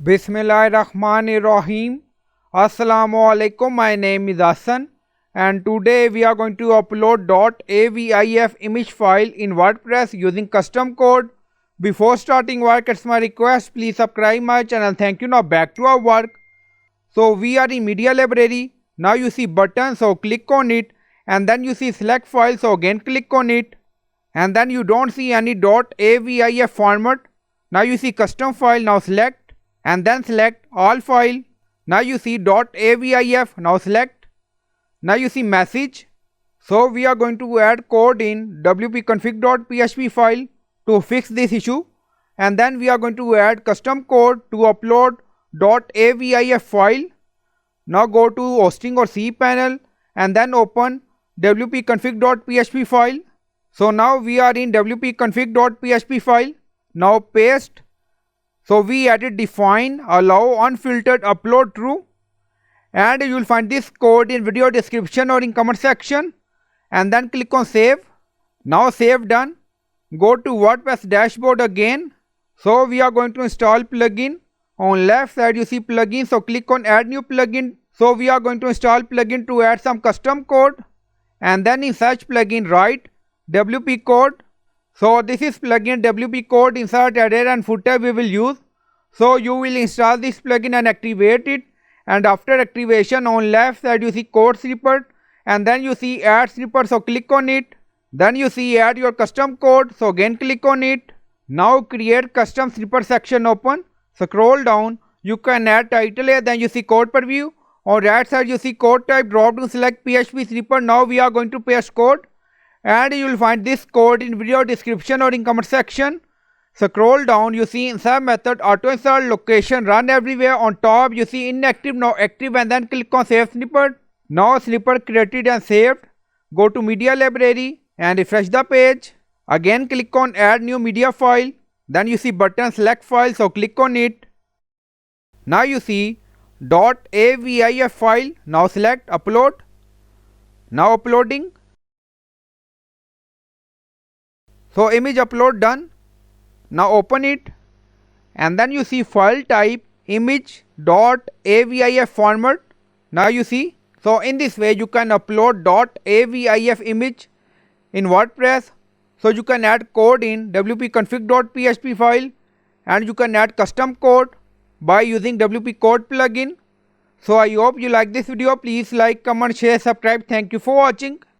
Bismillahirrahmanirrahim. Assalamu alaikum. My name is Hassan and today we are going to upload .avif image file in WordPress using custom code. Before starting work, it's my request, please subscribe my channel. Thank you. Now back to our work. So we are in media library. Now you see button, so click on it, and then you see select file, so again click on it, and then you don't see any .avif format. Now you see custom file, now select and then select all file. Now you see .avif, now select. Now you see message. So we are going to add code in wp-config.php file to fix this issue, and then we are going to add custom code to upload .avif file. Now go to hosting or cPanel and then open wp-config.php file. So now we are in wp-config.php file. Now paste. So we added define, allow, unfiltered, upload true, and you will find this code in video description or in comment section, and then click on save. Now save done. Go to WordPress dashboard again. So we are going to install plugin. On left side you see plugin, so click on add new plugin. So we are going to install plugin to add some custom code, and then in search plugin write wp code. So this is plugin wp code, insert header and footer we will use. So you will install this plugin and activate it, and after activation on left side you see code snippet, and then you see add snippet, so click on it. Then you see add your custom code, so again click on it. Now create custom snippet section open. Scroll down, you can add title here, then you see code preview. On right side you see code type, drop down select PHP snippet. Now we are going to paste code, and you will find this code in video description or in comment section. Scroll down, you see insert method, auto insert, location, run everywhere. On top you see inactive, now active, and then click on save snippet. Now snippet created and saved. Go to media library and refresh the page. Again click on add new media file. Then you see button select file, so click on it. Now you see .avif file. Now select upload. Now uploading. So image upload done. Now open it, and then you see file type image.avif format. Now you see, so in this way you can upload .avif image in WordPress. So you can add code in wp-config.php file, and you can add custom code by using wp code plugin. So I hope you like this video. Please like, comment, share, subscribe. Thank you for watching.